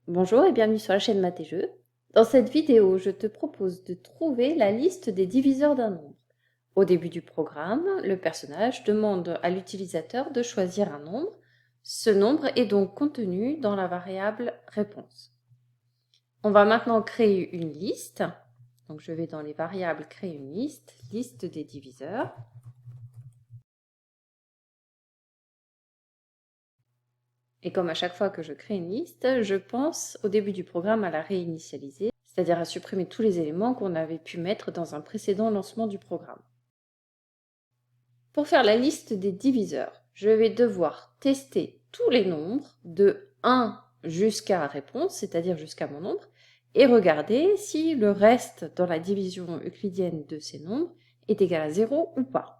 Bonjour et bienvenue sur la chaîne Maths et Jeux. Dans cette vidéo, je te propose de trouver la liste des diviseurs d'un nombre. Au début du programme, le personnage demande à l'utilisateur de choisir un nombre. Ce nombre est donc contenu dans la variable réponse. On va maintenant créer une liste. Donc je vais dans les variables créer une liste, liste des diviseurs. Et comme à chaque fois que je crée une liste, je pense au début du programme à la réinitialiser, c'est-à-dire à supprimer tous les éléments qu'on avait pu mettre dans un précédent lancement du programme. Pour faire la liste des diviseurs, je vais devoir tester tous les nombres de 1 jusqu'à réponse, c'est-à-dire jusqu'à mon nombre, et regarder si le reste dans la division euclidienne de ces nombres est égal à 0 ou pas.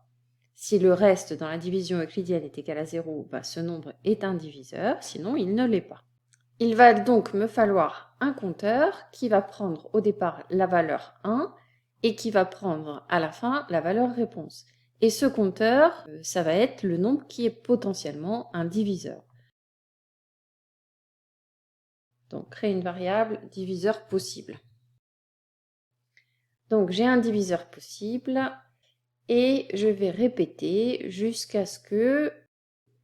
Si le reste dans la division euclidienne est égal à 0, ce nombre est un diviseur, sinon il ne l'est pas. Il va donc me falloir un compteur qui va prendre au départ la valeur 1 et qui va prendre à la fin la valeur réponse. Et ce compteur, ça va être le nombre qui est potentiellement un diviseur. Donc, créer une variable diviseur possible. Donc, j'ai un diviseur possible et je vais répéter jusqu'à ce que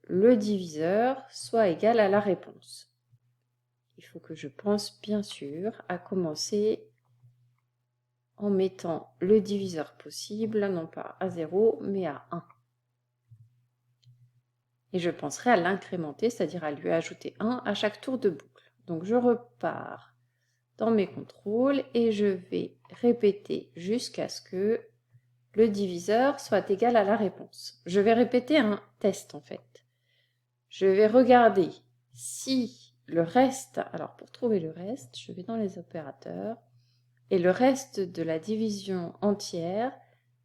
le diviseur soit égal à la réponse. Il faut que je pense bien sûr à commencer en mettant le diviseur possible, non pas à 0, mais à 1. Et je penserai à l'incrémenter, c'est-à-dire à lui ajouter 1 à chaque tour de boucle. Donc je repars dans mes contrôles et je vais répéter jusqu'à ce que le diviseur soit égal à la réponse. Je vais répéter un test en fait. Je vais regarder si le reste, alors pour trouver le reste, je vais dans les opérateurs, et le reste de la division entière,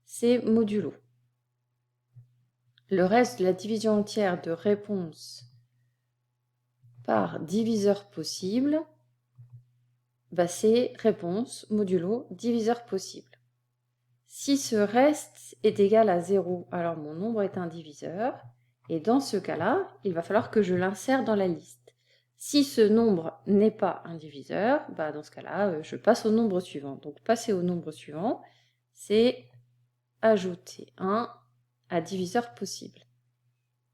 c'est modulo. Le reste de la division entière de réponse par diviseur possible, c'est réponse modulo diviseur possible. Si ce reste est égal à 0, alors mon nombre est un diviseur, et dans ce cas-là, il va falloir que je l'insère dans la liste. Si ce nombre n'est pas un diviseur, dans ce cas-là, je passe au nombre suivant. Donc passer au nombre suivant, c'est ajouter 1 à diviseur possible.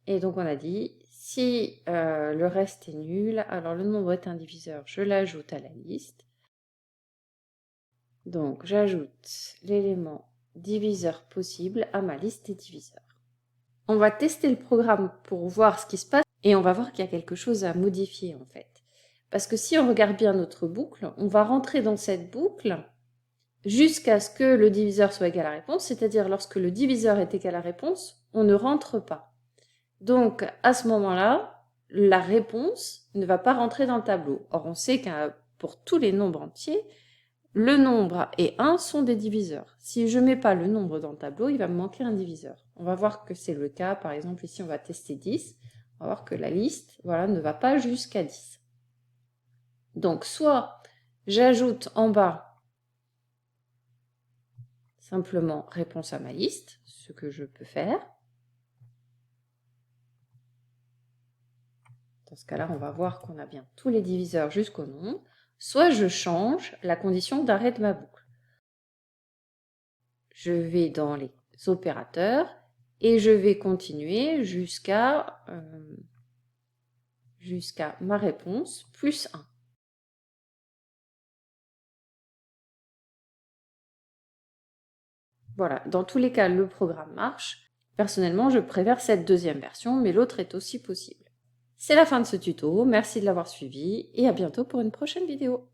Et donc on a dit, si le reste est nul, alors le nombre est un diviseur, je l'ajoute à la liste. Donc j'ajoute l'élément diviseur possible à ma liste des diviseurs. On va tester le programme pour voir ce qui se passe et on va voir qu'il y a quelque chose à modifier en fait. Parce que si on regarde bien notre boucle, on va rentrer dans cette boucle jusqu'à ce que le diviseur soit égal à la réponse, c'est-à-dire lorsque le diviseur est égal à la réponse, on ne rentre pas. Donc à ce moment-là, la réponse ne va pas rentrer dans le tableau. Or on sait que pour tous les nombres entiers, le nombre et 1 sont des diviseurs. Si je ne mets pas le nombre dans le tableau, il va me manquer un diviseur. On va voir que c'est le cas. Par exemple, ici, on va tester 10. On va voir que la liste ne va pas jusqu'à 10. Donc, soit j'ajoute en bas simplement réponse à ma liste, ce que je peux faire. Dans ce cas-là, on va voir qu'on a bien tous les diviseurs jusqu'au nombre. Soit je change la condition d'arrêt de ma boucle. Je vais dans les opérateurs et je vais continuer jusqu'à ma réponse plus 1. Voilà, dans tous les cas, le programme marche. Personnellement, je préfère cette deuxième version, mais l'autre est aussi possible. C'est la fin de ce tuto, merci de l'avoir suivi et à bientôt pour une prochaine vidéo.